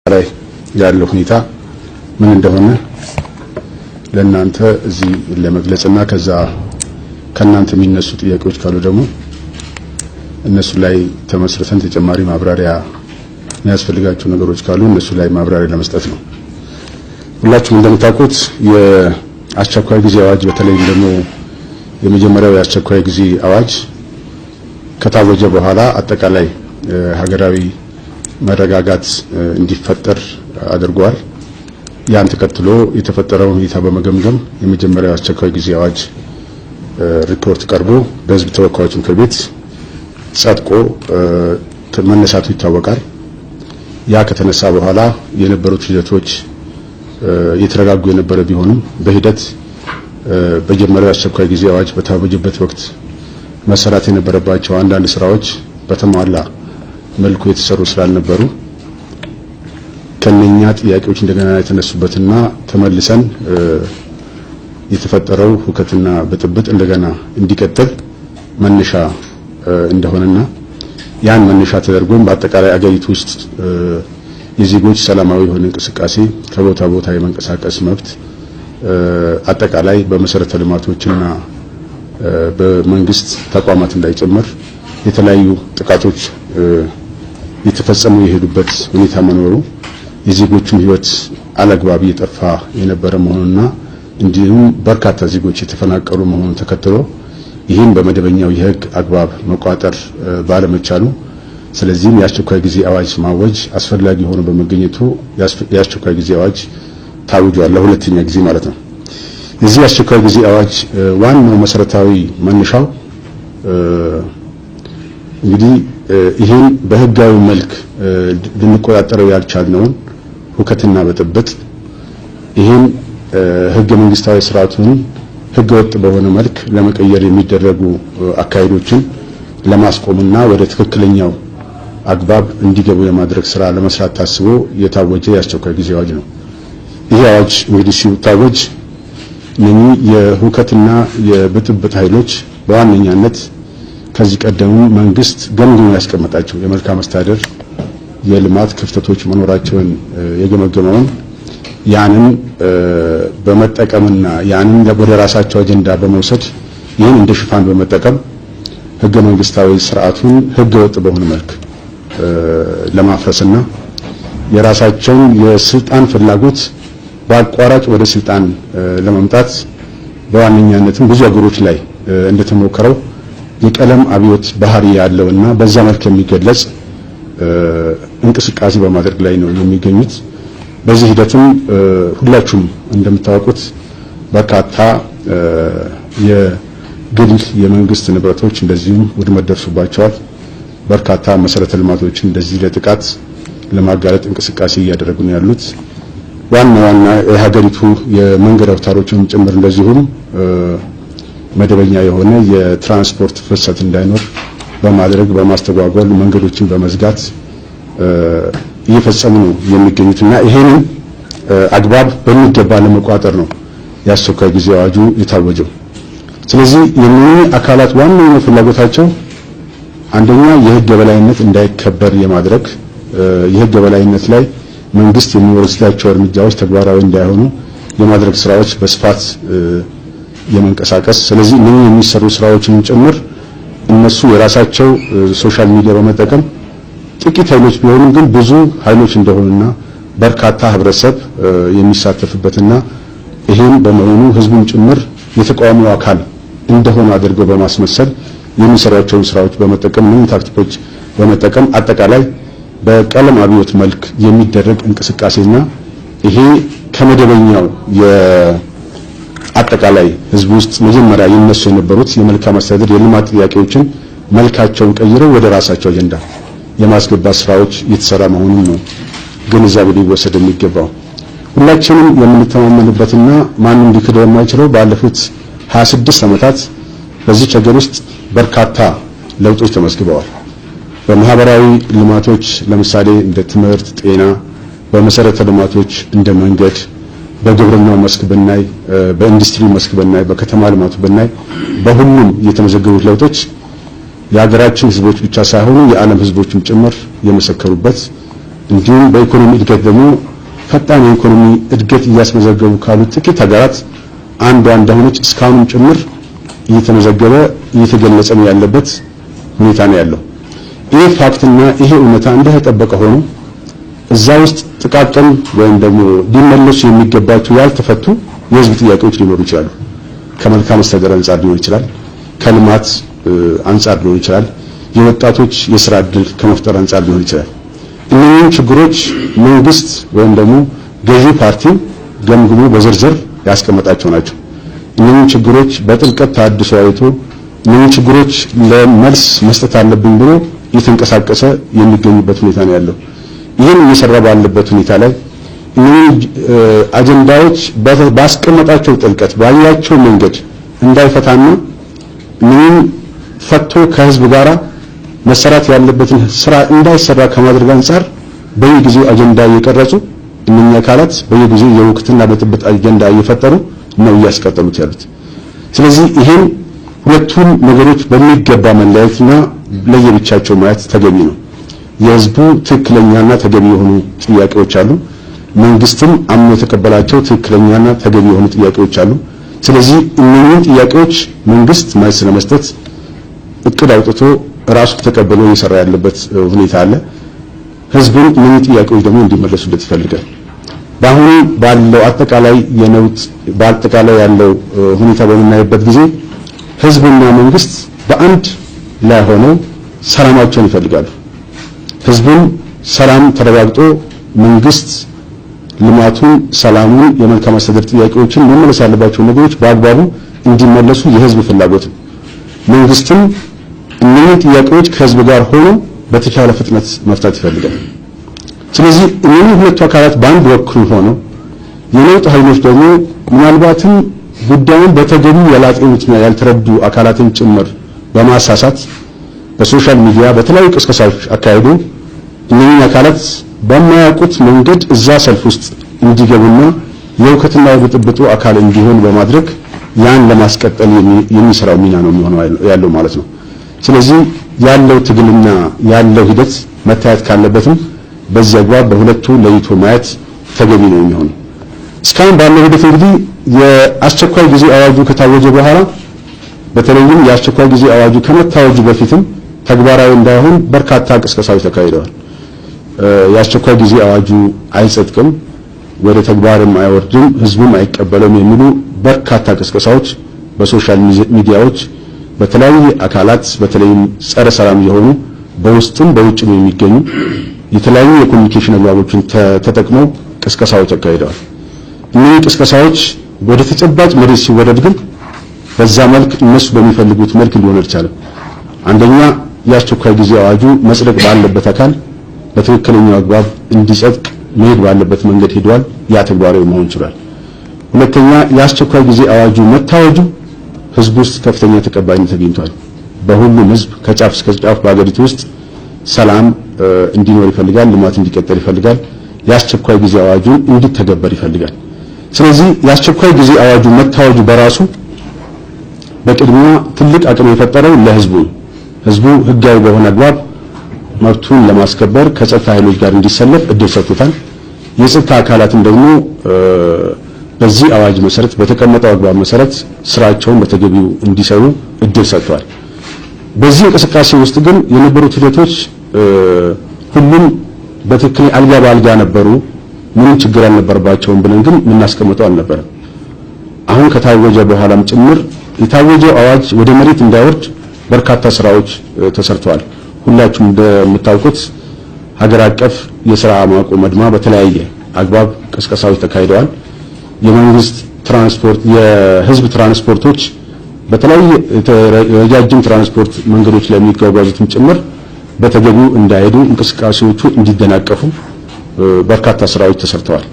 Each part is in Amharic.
ላይ ያለው ሁኔታ ምን እንደሆነ ለእናንተ እዚህ ለመግለጽና ከዛ ከናንተ የሚነሱ ጥያቄዎች ካሉ ደግሞ እነሱ ላይ ተመስርተን ተጨማሪ ማብራሪያ የሚያስፈልጋቸው ነገሮች ካሉ እነሱ ላይ ማብራሪያ ለመስጠት ነው። ሁላችሁም እንደምታውቁት የአስቸኳይ ጊዜ አዋጅ በተለይ ደግሞ የመጀመሪያው የአስቸኳይ ጊዜ አዋጅ ከታወጀ በኋላ አጠቃላይ ሀገራዊ መረጋጋት እንዲፈጠር አድርጓል። ያን ተከትሎ የተፈጠረው ሁኔታ በመገምገም የመጀመሪያው አስቸኳይ ጊዜ አዋጅ ሪፖርት ቀርቦ በሕዝብ ተወካዮች ምክር ቤት ጸድቆ መነሳቱ ይታወቃል። ያ ከተነሳ በኋላ የነበሩት ሂደቶች የተረጋጉ የነበረ ቢሆንም በሂደት በመጀመሪያው አስቸኳይ ጊዜ አዋጅ በታወጀበት ወቅት መሰራት የነበረባቸው አንዳንድ ስራዎች በተሟላ መልኩ የተሰሩ ስላልነበሩ ከነኛ ጥያቄዎች እንደገና የተነሱበትና ተመልሰን የተፈጠረው ሁከትና ብጥብጥ እንደገና እንዲቀጥል መነሻ እንደሆነና ያን መነሻ ተደርጎም በአጠቃላይ አገሪቱ ውስጥ የዜጎች ሰላማዊ የሆነ እንቅስቃሴ ከቦታ ቦታ የመንቀሳቀስ መብት አጠቃላይ በመሰረተ ልማቶችና በመንግስት ተቋማት እንዳይጨምር የተለያዩ ጥቃቶች የተፈጸሙ የሄዱበት ሁኔታ መኖሩ የዜጎችን ህይወት አለግባብ እየጠፋ የነበረ መሆኑና እንዲሁም በርካታ ዜጎች የተፈናቀሉ መሆኑን ተከትሎ ይህን በመደበኛው የህግ አግባብ መቋጠር ባለመቻሉ ስለዚህም የአስቸኳይ ጊዜ አዋጅ ማወጅ አስፈላጊ ሆኖ በመገኘቱ የአስቸኳይ ጊዜ አዋጅ ታውጇል ለሁለተኛ ጊዜ ማለት ነው። እዚህ የአስቸኳይ ጊዜ አዋጅ ዋናው መሰረታዊ መነሻው እንግዲህ ይሄን በህጋዊ መልክ ልንቆጣጠረው ያልቻልነውን ሁከትና ብጥብጥ ይሄን ህገ መንግስታዊ ስርዓቱን ህገ ወጥ በሆነ መልክ ለመቀየር የሚደረጉ አካሄዶችን ለማስቆምና ወደ ትክክለኛው አግባብ እንዲገቡ የማድረግ ስራ ለመስራት ታስቦ የታወጀ የአስቸኳይ ጊዜ አዋጅ ነው። ይሄ አዋጅ እንግዲህ ሲታወጅ እነኚህ የሁከትና የብጥብጥ ኃይሎች በዋነኛነት ከዚህ ቀደም መንግስት ገምግሞ ያስቀመጣቸው የመልካም አስተዳደር የልማት ክፍተቶች መኖራቸውን የገመገመውን ያንን በመጠቀምና ያንን ወደ ራሳቸው አጀንዳ በመውሰድ ይህን እንደ ሽፋን በመጠቀም ህገ መንግስታዊ ስርዓቱን ህገ ወጥ በሆነ መልክ ለማፍረስና የራሳቸውን የስልጣን ፍላጎት በአቋራጭ ወደ ስልጣን ለማምጣት በዋነኛነትም ብዙ አገሮች ላይ እንደተሞከረው የቀለም አብዮት ባህሪ ያለውና በዛ መልክ የሚገለጽ እንቅስቃሴ በማድረግ ላይ ነው የሚገኙት። በዚህ ሂደትም ሁላችሁም እንደምታውቁት በርካታ የግል የመንግስት ንብረቶች እንደዚሁም ውድመት ደርሶባቸዋል። በርካታ መሰረተ ልማቶች እንደዚህ ለጥቃት ለማጋለጥ እንቅስቃሴ እያደረጉ ነው ያሉት። ዋና የሀገሪቱ የመንገድ አውታሮችም ጭምር እንደዚሁም መደበኛ የሆነ የትራንስፖርት ፍሰት እንዳይኖር በማድረግ በማስተጓጎል መንገዶችን በመዝጋት እየፈጸሙ ነው የሚገኙትና ይሄንን አግባብ በሚገባ ለመቋጠር ነው የአስቸኳይ ጊዜ አዋጁ የታወጀው። ስለዚህ የነኚህ አካላት ዋናው ፍላጎታቸው አንደኛ የህግ የበላይነት እንዳይከበር የማድረግ የህግ የበላይነት ላይ መንግስት የሚወስዳቸው እርምጃዎች ተግባራዊ እንዳይሆኑ የማድረግ ስራዎች በስፋት የመንቀሳቀስ ስለዚህ ምን የሚሰሩ ስራዎችን ጭምር እነሱ የራሳቸው ሶሻል ሚዲያ በመጠቀም ጥቂት ኃይሎች ቢሆኑ ግን ብዙ ኃይሎች እንደሆኑና በርካታ ህብረተሰብ የሚሳተፍበትና ይሄን በመሆኑ ህዝቡን ጭምር የተቃዋሚው አካል እንደሆነ አድርገው በማስመሰል የሚሰራቸውን ስራዎች በመጠቀም ምን ታክቲኮች በመጠቀም አጠቃላይ በቀለም አብዮት መልክ የሚደረግ እንቅስቃሴና ይሄ ከመደበኛው አጠቃላይ ህዝብ ውስጥ መጀመሪያ ይነሱ የነበሩት የመልካም አስተዳደር የልማት ጥያቄዎችን መልካቸውን ቀይረው ወደ ራሳቸው አጀንዳ የማስገባት ስራዎች እየተሰራ መሆኑን ነው ግንዛቤ ሊወሰድ የሚገባው። ሁላችንም የምንተማመንበትና ማንም ሊክደው የማይችለው ባለፉት 26 ዓመታት በዚህ ሀገር ውስጥ በርካታ ለውጦች ተመዝግበዋል። በማህበራዊ ልማቶች ለምሳሌ እንደ ትምህርት፣ ጤና፣ በመሰረተ ልማቶች እንደ መንገድ በግብርናው መስክ በናይ በኢንዱስትሪ መስክ በናይ በከተማ ልማቱ በናይ በሁሉም የተመዘገቡት ለውጦች የሀገራችን ህዝቦች ብቻ ሳይሆኑ የዓለም ህዝቦችም ጭምር የመሰከሩበት እንዲሁም በኢኮኖሚ እድገት ደግሞ ፈጣን የኢኮኖሚ እድገት እያስመዘገቡ ካሉት ጥቂት ሀገራት አንዷ እንደሆነች እስካሁንም ጭምር እየተመዘገበ እየተገለጸ ያለበት ሁኔታ ነው ያለው። ይህ ፋክትና ይሄ እውነታ እንደተጠበቀ ሆኖ እዛ ውስጥ ጥቃቅን ወይም ደግሞ ሊመለሱ የሚገባቸው ያልተፈቱ የህዝብ ጥያቄዎች ሊኖሩ ይችላሉ። ከመልካም አስተዳደር አንፃር ሊሆን ይችላል፣ ከልማት አንፃር ሊሆን ይችላል፣ የወጣቶች የሥራ ዕድል ከመፍጠር አንፃር ሊሆን ይችላል። እነኚህ ችግሮች መንግስት ወይም ደግሞ ገዢ ፓርቲ ገምግሞ በዝርዝር ያስቀመጣቸው ናቸው። እነኚህ ችግሮች በጥልቀት ታድሶ አይቶ እነኚህ ችግሮች ለመልስ መስጠት አለብን ብሎ እየተንቀሳቀሰ የሚገኝበት ሁኔታ ነው ያለው። ይህን እየሰራ ባለበት ሁኔታ ላይ እነኚህ አጀንዳዎች ባስቀመጣቸው ጥልቀት ባያቸው መንገድ እንዳይፈታና እነኚህ ፈቶ ከህዝብ ጋራ መሰራት ያለበትን ስራ እንዳይሰራ ከማድረግ አንፃር በየጊዜው አጀንዳ እየቀረጹ እነኚህ አካላት በየጊዜው የወቅትና በጥብጥ አጀንዳ እየፈጠሩ ነው እያስቀጠሉት ያሉት። ስለዚህ ይሄን ሁለቱን ነገሮች በሚገባ መለየትና ለየብቻቸው ማየት ተገቢ ነው። የህዝቡ ትክክለኛና ተገቢ የሆኑ ጥያቄዎች አሉ። መንግስትም አምኖ የተቀበላቸው ትክክለኛና ተገቢ የሆኑ ጥያቄዎች አሉ። ስለዚህ እነኚህ ጥያቄዎች መንግስት መልስ ለመስጠት እቅድ አውጥቶ ራሱ ተቀበሎ እየሰራ ያለበት ሁኔታ አለ። ህዝቡን እነኚህ ጥያቄዎች ደግሞ እንዲመለሱለት ይፈልጋል። በአሁኑ ባለው አጠቃላይ የነውጥ በአጠቃላይ ያለው ሁኔታ በምናይበት ጊዜ ህዝብና መንግስት በአንድ ላይ ሆነው ሰላማቸውን ይፈልጋሉ። ህዝቡን ሰላም ተረጋግጦ መንግስት ልማቱን፣ ሰላሙን፣ የመልካም አስተዳደር ጥያቄዎችን መመለስ ያለባቸው ነገሮች በአግባቡ እንዲመለሱ የህዝብ ፍላጎት ነው። መንግስትም እነኚህ ጥያቄዎች ከህዝብ ጋር ሆኖ በተቻለ ፍጥነት መፍታት ይፈልጋል። ስለዚህ እነኚህ ሁለቱ አካላት በአንድ በኩል ሆነው የለውጥ ኃይሎች ደግሞ ምናልባትም ጉዳዩን በተገቢው ያላጤኑትና ያልተረዱ አካላትን ጭምር በማሳሳት በሶሻል ሚዲያ በተለያዩ ቅስቀሳዎች አካሄዱ እነኚህ አካላት በማያውቁት መንገድ እዛ ሰልፍ ውስጥ እንዲገቡና የውከትና የብጥብጡ አካል እንዲሆን በማድረግ ያን ለማስቀጠል የሚሰራው ሚና ነው የሚሆነው ያለው ማለት ነው። ስለዚህ ያለው ትግልና ያለው ሂደት መታየት ካለበትም በዚያ አግባብ በሁለቱ ለይቶ ማየት ተገቢ ነው የሚሆነው። እስካሁን ባለው ሂደት እንግዲህ የአስቸኳይ ጊዜ አዋጁ ከታወጀ በኋላ በተለይም የአስቸኳይ ጊዜ አዋጁ ከመታወጁ በፊትም ተግባራዊ እንዳይሆን በርካታ ቅስቀሳዎች ተካሂደዋል። የአስቸኳይ ጊዜ አዋጁ አይጸድቅም፣ ወደ ተግባርም አይወርድም፣ ህዝቡም አይቀበለውም የሚሉ በርካታ ቅስቀሳዎች በሶሻል ሚዲያዎች በተለያዩ አካላት በተለይም ጸረ ሰላም የሆኑ በውስጥም በውጭም የሚገኙ የተለያዩ የኮሙኒኬሽን አግባቦችን ተጠቅመው ቅስቀሳዎች ተካሂደዋል። እነዚህ ቅስቀሳዎች ወደ ተጨባጭ መሬት ሲወረድ ግን በዛ መልክ እነሱ በሚፈልጉት መልክ ሊሆን አልቻለም። አንደኛ የአስቸኳይ ጊዜ አዋጁ መጽደቅ ባለበት አካል በትክክለኛው አግባብ እንዲጸድቅ መሄድ ባለበት መንገድ ሄዷል። ያ ተግባራዊ መሆን ይችላል። ሁለተኛ የአስቸኳይ ጊዜ አዋጁ መታወጁ ህዝብ ውስጥ ከፍተኛ ተቀባይነት አግኝቷል። በሁሉም ህዝብ ከጫፍ እስከ ጫፍ በአገሪቱ ውስጥ ሰላም እንዲኖር ይፈልጋል፣ ልማት እንዲቀጥል ይፈልጋል፣ የአስቸኳይ ጊዜ አዋጁ እንዲተገበር ይፈልጋል። ስለዚህ የአስቸኳይ ጊዜ አዋጁ መታወጁ በራሱ በቅድሚያ ትልቅ አቅም የፈጠረው ለህዝቡ ህዝቡ ህጋዊ በሆነ አግባብ መብቱን ለማስከበር ከጸጥታ ኃይሎች ጋር እንዲሰለፍ እድል ሰጥቶታል። የጸጥታ አካላትም ደግሞ በዚህ አዋጅ መሰረት በተቀመጠው አግባብ መሰረት ስራቸውን በተገቢው እንዲሰሩ እድል ሰጥቷል። በዚህ እንቅስቃሴ ውስጥ ግን የነበሩት ሂደቶች ሁሉም በትክክል አልጋ በአልጋ ነበሩ፣ ምንም ችግር አልነበረባቸውም ብለን ግን የምናስቀምጠው አልነበረም። አሁን ከታወጀ በኋላም ጭምር የታወጀው አዋጅ ወደ መሬት እንዳይወርድ በርካታ ስራዎች ተሰርተዋል። ሁላችሁም እንደምታውቁት ሀገር አቀፍ የሥራ ማቆም አድማ በተለያየ አግባብ ቅስቀሳዎች ተካሂደዋል። የመንግስት ትራንስፖርት የህዝብ ትራንስፖርቶች በተለያየ ረጃጅም ትራንስፖርት መንገዶች ላይ የሚጓጓዙትም ጭምር በተገቢው እንዳይሄዱ እንቅስቃሴዎቹ እንዲደናቀፉ በርካታ ስራዎች ተሰርተዋል።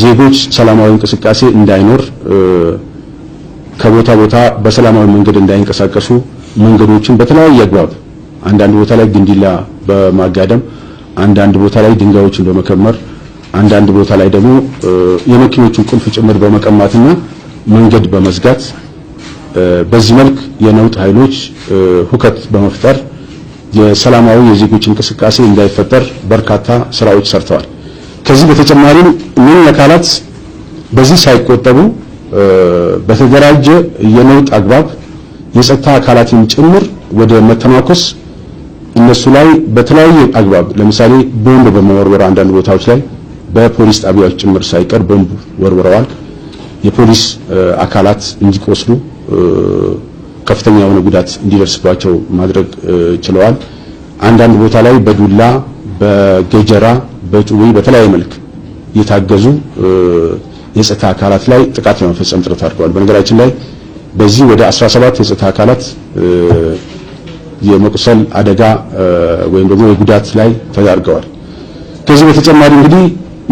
ዜጎች ሰላማዊ እንቅስቃሴ እንዳይኖር ከቦታ ቦታ በሰላማዊ መንገድ እንዳይንቀሳቀሱ መንገዶችን በተለያየ አግባብ አንዳንድ ቦታ ላይ ግንዲላ በማጋደም አንዳንድ ቦታ ላይ ድንጋዮችን በመከመር አንዳንድ ቦታ ላይ ደግሞ የመኪኖቹን ቁልፍ ጭምር በመቀማትና መንገድ በመዝጋት በዚህ መልክ የነውጥ ኃይሎች ሁከት በመፍጠር የሰላማዊ የዜጎች እንቅስቃሴ እንዳይፈጠር በርካታ ስራዎች ሰርተዋል። ከዚህ በተጨማሪም እነዚህ አካላት በዚህ ሳይቆጠቡ በተደራጀ የነውጥ አግባብ የጸጥታ አካላትን ጭምር ወደ መተናኮስ እነሱ ላይ በተለያየ አግባብ ለምሳሌ ቦምብ በመወርወር አንዳንድ ቦታዎች ላይ በፖሊስ ጣቢያዎች ጭምር ሳይቀር ቦምብ ወርውረዋል። የፖሊስ አካላት እንዲቆስሉ ከፍተኛ የሆነ ጉዳት እንዲደርስባቸው ማድረግ ችለዋል። አንዳንድ ቦታ ላይ በዱላ በገጀራ በጩቤ በተለያየ መልክ የታገዙ የጸጥታ አካላት ላይ ጥቃት ለመፈጸም ጥረት አድርገዋል። በነገራችን ላይ በዚህ ወደ 17 የጸጥታ አካላት የመቁሰል አደጋ ወይም ደግሞ የጉዳት ላይ ተዳርገዋል። ከዚህ በተጨማሪ እንግዲህ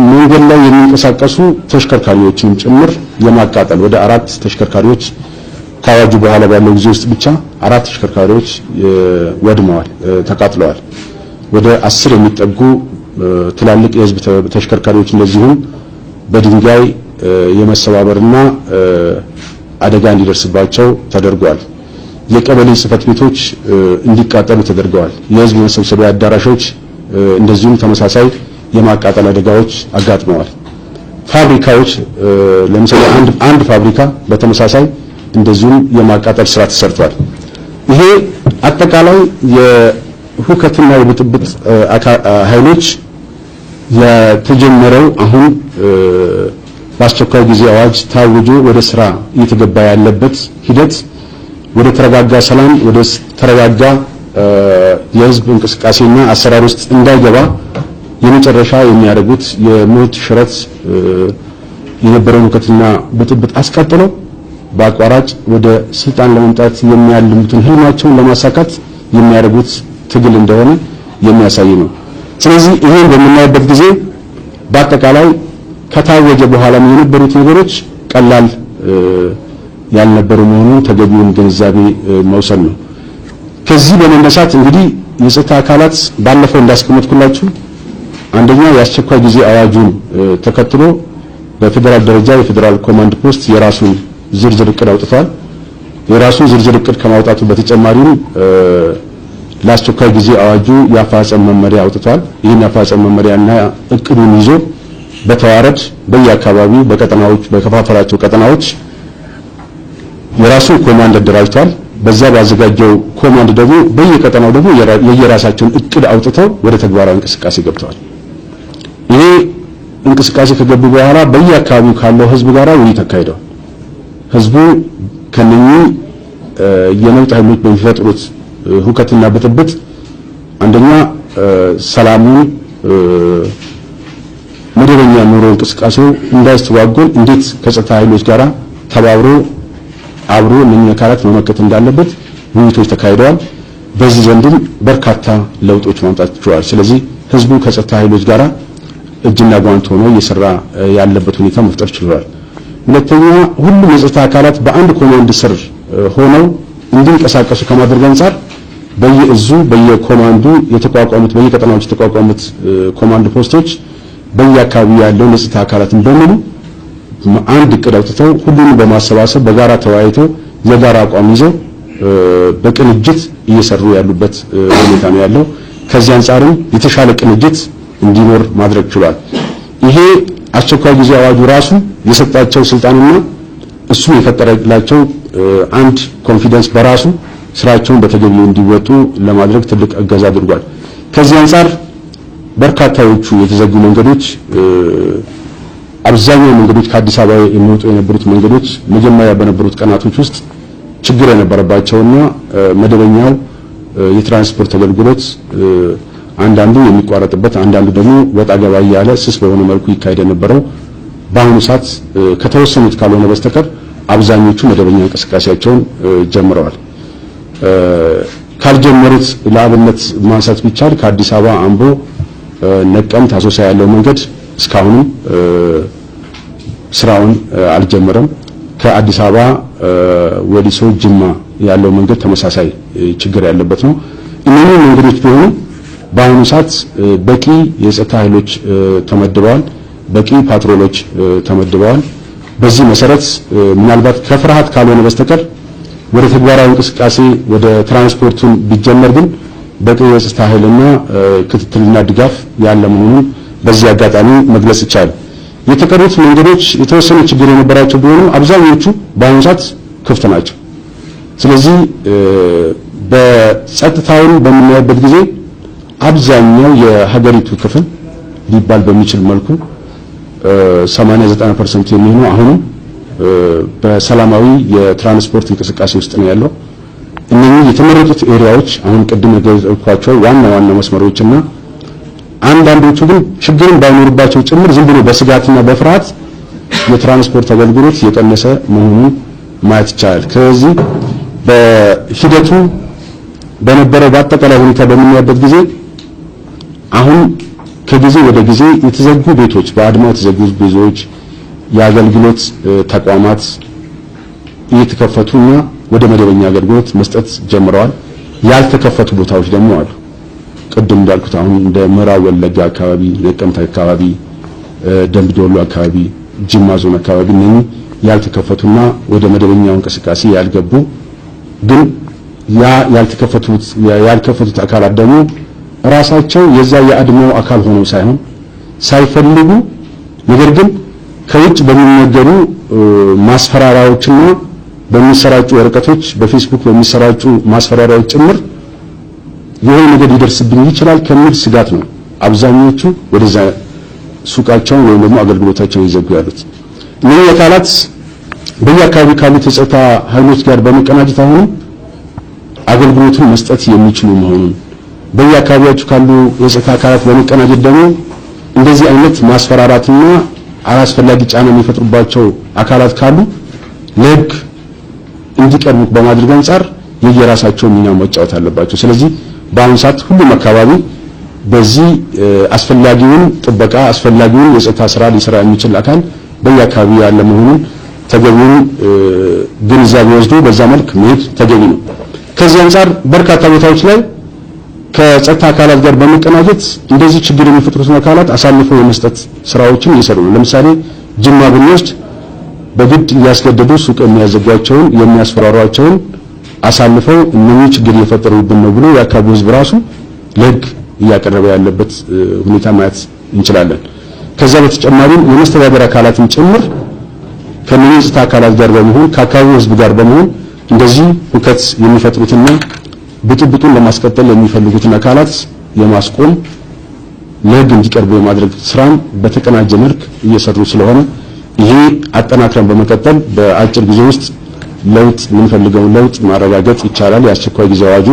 መንገድ ላይ የሚንቀሳቀሱ ተሽከርካሪዎችን ጭምር የማቃጠል ወደ 4 ተሽከርካሪዎች ካዋጁ በኋላ ባለው ጊዜ ውስጥ ብቻ 4 ተሽከርካሪዎች ወድመዋል፣ ተቃጥለዋል። ወደ 10 የሚጠጉ ትላልቅ የህዝብ ተሽከርካሪዎች እንደዚሁም በድንጋይ የመሰባበርና አደጋ እንዲደርስባቸው ተደርጓል። የቀበሌ ጽፈት ቤቶች እንዲቃጠሉ ተደርገዋል። የህዝብ መሰብሰቢያ አዳራሾች እንደዚሁም ተመሳሳይ የማቃጠል አደጋዎች አጋጥመዋል። ፋብሪካዎች ለምሳሌ አንድ ፋብሪካ በተመሳሳይ እንደዚሁም የማቃጠል ስራ ተሰርቷል። ይሄ አጠቃላይ የሁከትና የብጥብጥ ኃይሎች የተጀመረው አሁን በአስቸኳይ ጊዜ አዋጅ ታውጆ ወደ ስራ እየተገባ ያለበት ሂደት ወደ ተረጋጋ ሰላም ወደ ተረጋጋ የህዝብ እንቅስቃሴና አሰራር ውስጥ እንዳይገባ የመጨረሻ የሚያደርጉት የሞት ሽረት የነበረውን ሁከትና ብጥብጥ አስቀጥለው በአቋራጭ ወደ ስልጣን ለመምጣት የሚያልሙትን ህልማቸውን ለማሳካት የሚያደርጉት ትግል እንደሆነ የሚያሳይ ነው። ስለዚህ ይሄን በምናይበት ጊዜ በአጠቃላይ ከታወጀ በኋላ የነበሩት ነገሮች ቀላል ያልነበሩ መሆኑን ተገቢውን ግንዛቤ መውሰድ ነው። ከዚህ በመነሳት እንግዲህ የጸጥታ አካላት ባለፈው እንዳስቀመጥኩላችሁ አንደኛ የአስቸኳይ ጊዜ አዋጁን ተከትሎ በፌደራል ደረጃ የፌደራል ኮማንድ ፖስት የራሱን ዝርዝር እቅድ አውጥቷል። የራሱን ዝርዝር እቅድ ከማውጣቱ በተጨማሪም ለአስቸኳይ ጊዜ አዋጁ የአፈጻጸም መመሪያ አውጥቷል። ይህን የአፈጻጸም መመሪያና እቅዱን ይዞ በተዋረድ በየአካባቢው በቀጠናዎች በከፋፈላቸው ቀጠናዎች የራሱን ኮማንድ አደራጅቷል። በዛ ባዘጋጀው ኮማንድ ደግሞ በየቀጠናው ደግሞ የየራሳቸውን እቅድ አውጥተው ወደ ተግባራዊ እንቅስቃሴ ገብተዋል። ይሄ እንቅስቃሴ ከገቡ በኋላ በየአካባቢው ካለው ህዝብ ጋር ውይይት ተካሂዷል። ህዝቡ ከነኚህ የነውጥ ኃይሎች በሚፈጥሩት ሁከትና ብጥብጥ አንደኛ ሰላሙን መደበኛ ኑሮ እንቅስቃሴው እንዳይስተዋጎል እንዴት ከጸጥታ ኃይሎች ጋር ተባብሮ አብሮ እነኚህ አካላት መመከት እንዳለበት ውይይቶች ተካሂደዋል። በዚህ ዘንድም በርካታ ለውጦች ማምጣት ችሏል። ስለዚህ ህዝቡ ከጸጥታ ኃይሎች ጋር እጅና ጓንት ሆኖ እየሰራ ያለበት ሁኔታ መፍጠር ችሏል። ሁለተኛ ሁሉም የጸጥታ አካላት በአንድ ኮማንድ ስር ሆነው እንዲንቀሳቀሱ ከማድረግ አንፃር በየእዙ በየኮማንዱ የተቋቋሙት በየቀጠናዎች የተቋቋሙት ኮማንድ ፖስቶች በየአካባቢው ያለው የጸጥታ አካላትን በሙሉ አንድ እቅድ አውጥተው ሁሉንም በማሰባሰብ በጋራ ተወያይተው የጋራ አቋም ይዘው በቅንጅት እየሰሩ ያሉበት ሁኔታ ነው ያለው። ከዚህ አንፃርም የተሻለ ቅንጅት እንዲኖር ማድረግ ችሏል። ይሄ አስቸኳይ ጊዜ አዋጁ ራሱ የሰጣቸው ስልጣንና እሱ የፈጠረላቸው አንድ ኮንፊደንስ በራሱ ስራቸውን በተገቢው እንዲወጡ ለማድረግ ትልቅ እገዛ አድርጓል። ከዚህ አንፃር በርካታዎቹ የተዘጉ መንገዶች አብዛኛው መንገዶች ከአዲስ አበባ የሚወጡ የነበሩት መንገዶች መጀመሪያ በነበሩት ቀናቶች ውስጥ ችግር የነበረባቸውና መደበኛው የትራንስፖርት አገልግሎት አንዳንዱ የሚቋረጥበት አንዳንዱ ደግሞ ወጣ ገባ ያለ ስስ በሆነ መልኩ ይካሄድ የነበረው በአሁኑ ሰዓት ከተወሰኑት ካልሆነ በስተቀር አብዛኞቹ መደበኛ እንቅስቃሴያቸውን ጀምረዋል። ካልጀመሩት ለአብነት ማንሳት ቢቻል ከአዲስ አበባ አምቦ፣ ነቀምት፣ አሶሳ ያለው መንገድ እስካሁንም ስራውን አልጀመረም። ከአዲስ አበባ ወዲሶ ጅማ ያለው መንገድ ተመሳሳይ ችግር ያለበት ነው። እነዚህ መንገዶች ቢሆኑ በአሁኑ ሰዓት በቂ የጸጥታ ኃይሎች ተመድበዋል፣ በቂ ፓትሮሎች ተመድበዋል። በዚህ መሰረት ምናልባት ከፍርሃት ካልሆነ በስተቀር ወደ ተግባራዊ እንቅስቃሴ ወደ ትራንስፖርቱን ቢጀመር ግን በቂ የጸጥታ ኃይልና ክትትልና ድጋፍ ያለ መሆኑን በዚህ አጋጣሚ መግለጽ ይቻላል። የተቀሩት መንገዶች የተወሰነ ችግር የነበራቸው ቢሆንም አብዛኞቹ በአሁኑ ሰዓት ክፍት ናቸው። ስለዚህ በጸጥታውን በምናይበት ጊዜ አብዛኛው የሀገሪቱ ክፍል ሊባል በሚችል መልኩ 80-90% የሚሆነው አሁን በሰላማዊ የትራንስፖርት እንቅስቃሴ ውስጥ ነው ያለው። እነዚህ የተመረጡት ኤሪያዎች አሁን ቅድም የገለጽኳቸው ዋና መስመሮችና አንዳንዶቹ ግን ችግርን ባይኖርባቸው ጭምር ዝም ብሎ በስጋትና በፍርሃት የትራንስፖርት አገልግሎት የቀነሰ መሆኑን ማየት ይቻላል። ከዚህ በሂደቱ በነበረው በአጠቃላይ ሁኔታ በምናይበት ጊዜ አሁን ከጊዜ ወደ ጊዜ የተዘጉ ቤቶች በአድማ የተዘጉ ቤቶች የአገልግሎት ተቋማት እየተከፈቱና ወደ መደበኛ አገልግሎት መስጠት ጀምረዋል። ያልተከፈቱ ቦታዎች ደግሞ አሉ። ቅድም እንዳልኩት አሁን እንደ ምዕራብ ወለጋ አካባቢ፣ ነቀምት አካባቢ፣ ደምቢ ዶሎ አካባቢ፣ ጅማ ዞን አካባቢ እነኚህ ያልተከፈቱና ወደ መደበኛው እንቅስቃሴ ያልገቡ ግን ያልከፈቱት አካላት ደግሞ ራሳቸው የዛ የአድማው አካል ሆነው ሳይሆን ሳይፈልጉ ነገር ግን ከውጭ በሚነገሩ ማስፈራሪያዎችና በሚሰራጩ ወረቀቶች በፌስቡክ በሚሰራጩ ማስፈራሪያዎች ጭምር የሆነ ነገር ሊደርስብኝ ይችላል ከሚል ስጋት ነው አብዛኞቹ ወደዛ ሱቃቸውን ወይም ደግሞ አገልግሎታቸውን ይዘጉ ያሉት። እነዚህ አካላት በየአካባቢው ካሉት የጸጥታ ኃይሎች ጋር በመቀናጀት አሁን አገልግሎቱን መስጠት የሚችሉ መሆኑን በየአካባቢያቸው ካሉ የጸጥታ አካላት በመቀናጀት ደግሞ እንደዚህ አይነት ማስፈራራትና አላስፈላጊ ጫና የሚፈጥሩባቸው አካላት ካሉ ለሕግ እንዲቀርቡ በማድረግ አንፃር የየራሳቸው ሚና መጫወት አለባቸው። ስለዚህ በአሁኑ ሰዓት ሁሉም አካባቢ በዚህ አስፈላጊውን ጥበቃ አስፈላጊውን የጸጥታ ስራ ሊሰራ የሚችል አካል በየአካባቢው ያለ መሆኑን ተገቢውን ግንዛቤ ወስዶ በዛ መልክ መሄድ ተገቢ ነው። ከዚህ አንፃር በርካታ ቦታዎች ላይ ከጸጥታ አካላት ጋር በመቀናጀት እንደዚህ ችግር የሚፈጥሩትን አካላት አሳልፈው የመስጠት ስራዎችን እየሰሩ ነው። ለምሳሌ ጅማ ብንወስድ በግድ እያስገደዱ ሱቅ የሚያዘጓቸውን የሚያስፈራሯቸውን አሳልፈው እነኚህ ችግር እየፈጠሩብን ነው ብሎ የአካባቢው ህዝብ ራሱ ለሕግ እያቀረበ ያለበት ሁኔታ ማየት እንችላለን። ከዛ በተጨማሪም የመስተዳደር አካላትን ጭምር ከነኚህ የጸጥታ አካላት ጋር በመሆን ከአካባቢው ህዝብ ጋር በመሆን እንደዚህ ሁከት የሚፈጥሩትና ብጥብጡን ለማስቀጠል የሚፈልጉትን አካላት የማስቆም ለሕግ እንዲቀርቡ የማድረግ ስራን በተቀናጀ መልክ እየሰሩ ስለሆነ ይሄ አጠናክረን በመቀጠል በአጭር ጊዜ ውስጥ ለውጥ የምንፈልገውን ለውጥ ማረጋገጥ ይቻላል። የአስቸኳይ ጊዜ አዋጁ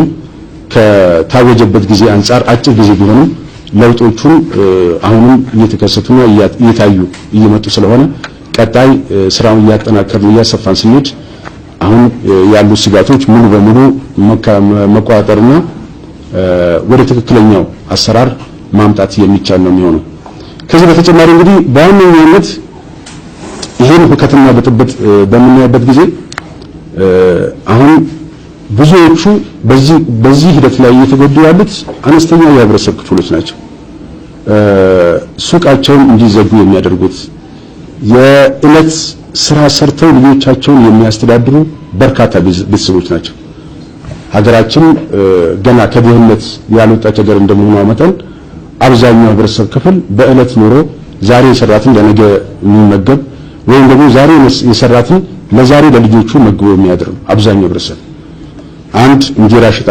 ከታወጀበት ጊዜ አንፃር አጭር ጊዜ ቢሆንም ለውጦቹን አሁንም እየተከሰቱና እየታዩ እየመጡ ስለሆነ ቀጣይ ስራውን እያጠናከርን እያሰፋን ስንሄድ አሁን ያሉ ስጋቶች ሙሉ በሙሉ መቆጣጠርና ወደ ትክክለኛው አሰራር ማምጣት የሚቻል ነው የሚሆነው። ከዚህ በተጨማሪ እንግዲህ በዋነኛነት ይሄን ሁከትና ብጥብጥ በምናይበት ጊዜ አሁን ብዙዎቹ በዚህ ሂደት ላይ እየተጎዱ ያሉት አነስተኛ የህብረተሰብ ክፍሎች ናቸው። ሱቃቸውን እንዲዘጉ የሚያደርጉት የእለት ስራ ሰርተው ልጆቻቸውን የሚያስተዳድሩ በርካታ ቤተሰቦች ናቸው። ሀገራችን ገና ከድህነት ያልወጣች ሀገር እንደመሆኗ መጠን አብዛኛው ህብረተሰብ ክፍል በእለት ኑሮ ዛሬ የሰራትን ለነገ የሚመገብ ወይም ደግሞ ዛሬ የሰራትን ለዛሬ ለልጆቹ መግቦ የሚያድር አብዛኛው ህብረተሰብ አንድ እንጀራ ሽጣ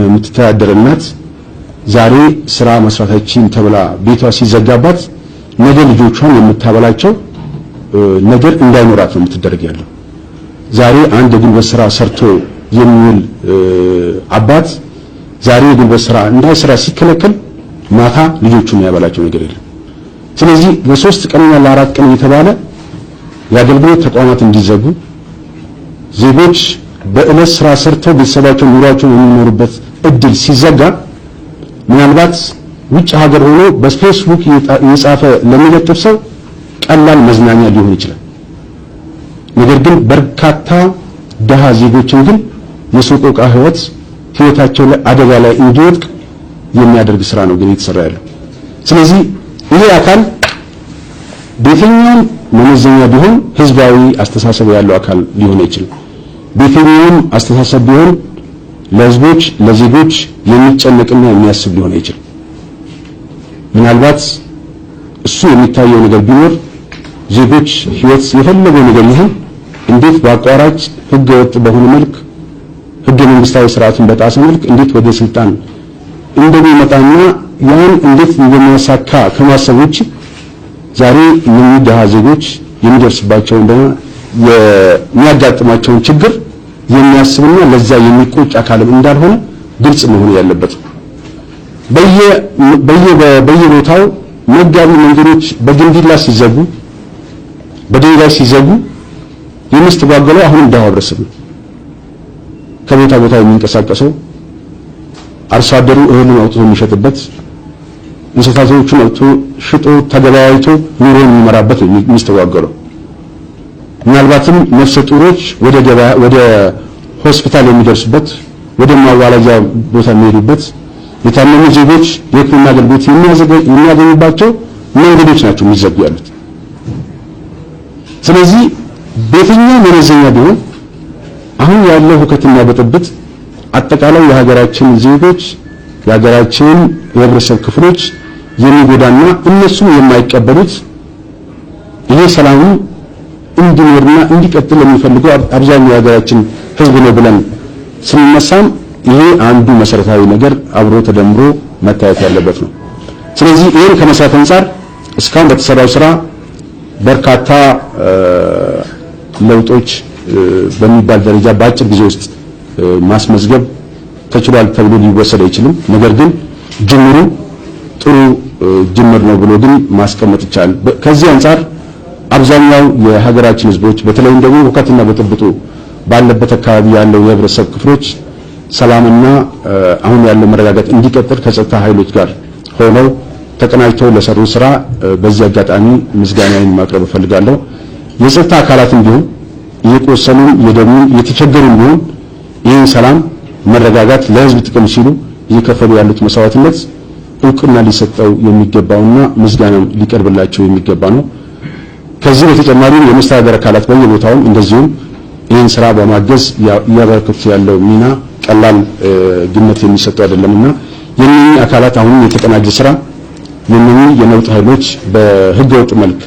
የምትተዳደር እናት ዛሬ ስራ መስራታችን ተብላ ቤቷ ሲዘጋባት ነገ ልጆቿን የምታበላቸው ነገር እንዳይኖራት ነው የምትደረግ ያለው። ዛሬ አንድ የጉልበት ስራ ሰርቶ የሚውል አባት ዛሬ የጉልበት ስራ እንዳይሰራ ሲከለከል ማታ ልጆቹን ያበላቸው ነገር የለም። ስለዚህ ለሶስት ቀንና ለአራት ቀን እየተባለ የአገልግሎት ተቋማት እንዲዘጉ ዜጎች በእለት ስራ ሰርተው ቤተሰባቸውን ኑሯቸውን የሚኖሩበት እድል ሲዘጋ ምናልባት ውጭ ሀገር ሆኖ በፌስቡክ የጻፈ ለሚለጥፍ ሰው ቀላል መዝናኛ ሊሆን ይችላል። ነገር ግን በርካታ ደሃ ዜጎችን ግን የሰቆቃ ህይወታቸው ላይ አደጋ ላይ እንዲወድቅ የሚያደርግ ስራ ነው ግን የተሰራ ያለው። ስለዚህ ይሄ አካል በየትኛውም መመዘኛ ቢሆን ህዝባዊ አስተሳሰብ ያለው አካል ሊሆን ይችላል። በየትኛውም አስተሳሰብ ቢሆን ለህዝቦች ለዜጎች የሚጨነቅና የሚያስብ ሊሆን አይችልም። ምናልባት እሱ የሚታየው ነገር ቢኖር ዜጎች ህይወት የፈለገው ነገር ይሁን እንዴት በአቋራጭ ህገ ወጥ በሆነ መልክ ህገ መንግስታዊ ስርዓቱን በጣሰ መልክ እንዴት ወደ ስልጣን እንደሚመጣና ያን እንዴት እንደሚያሳካ ከማሰብ ውጪ ዛሬ እነዚህ ደሃ ዜጎች የሚደርስባቸውን የሚያጋጥማቸውን ችግር የሚያስብና ለዛ የሚቆጭ አካልም እንዳልሆነ ግልጽ መሆን ያለበት በየቦታው መጋቢ መንገዶች በግንዲላ ሲዘጉ በድንጋይ ሲዘጉ የሚስተጓገለው አሁን ደሃ ህብረተሰብ ከቦታ ቦታ የሚንቀሳቀሰው አርሶ አደሩ እህሉን አውጥቶ የሚሸጥበት እንስሳቶቹን አውጥቶ ሽጦ ተገበያይቶ ኑሮን የሚመራበት የሚስተጓገለው ምናልባትም ነፍሰ ጡሮች ወደ ሆስፒታል የሚደርሱበት ወደ ማዋለጃ ቦታ የሚሄዱበት የታመሙ ዜጎች የሕክምና አገልግሎት የሚያገኙባቸው መንገዶች ናቸው የሚዘጉ ያሉት። ስለዚህ በየትኛው መመዘኛ ቢሆን አሁን ያለው ሁከትና ብጥብጥ አጠቃላይ የሀገራችን ዜጎች የሀገራችን የህብረተሰብ ክፍሎች የሚጎዳና እነሱም የማይቀበሉት ይሄ ሰላም እንዲኖርና እንዲቀጥል የሚፈልገው አብዛኛው የሀገራችን ህዝብ ነው ብለን ስንነሳም ይሄ አንዱ መሰረታዊ ነገር አብሮ ተደምሮ መታየት ያለበት ነው። ስለዚህ ይሄን ከመስራት አንፃር እስካሁን በተሰራው ስራ በርካታ ለውጦች በሚባል ደረጃ በአጭር ጊዜ ውስጥ ማስመዝገብ ተችሏል ተብሎ ሊወሰድ አይችልም። ነገር ግን ጅምሩ ጥሩ ጅምር ነው ብሎ ግን ማስቀመጥ ይቻላል። ከዚህ አንፃር አብዛኛው የሀገራችን ህዝቦች በተለይም ደግሞ ሁከትና ብጥብጡ ባለበት አካባቢ ያለው የህብረተሰብ ክፍሎች ሰላምና አሁን ያለው መረጋጋት እንዲቀጥል ከጸጥታ ኃይሎች ጋር ሆነው ተቀናጅተው ለሰሩ ስራ በዚህ አጋጣሚ ምስጋናዬን ማቅረብ እፈልጋለሁ። የጸጥታ አካላትም ቢሆን የቆሰሉን የደሙን የተቸገሩን ቢሆን ይህን ሰላም መረጋጋት ለህዝብ ጥቅም ሲሉ እየከፈሉ ያሉት መስዋዕትነት እውቅና ሊሰጠው የሚገባውና ምስጋናም ሊቀርብላቸው የሚገባ ነው። ከዚህ በተጨማሪ የመስተዳደር አካላት በየቦታውም እንደዚሁም ይህን ስራ በማገዝ ያበረከቱ ያለው ሚና ቀላል ግምት የሚሰጠው አይደለምና የነኚህ አካላት አሁን የተቀናጀ ስራ የነኚህ የነውጥ ኃይሎች በህገወጥ መልክ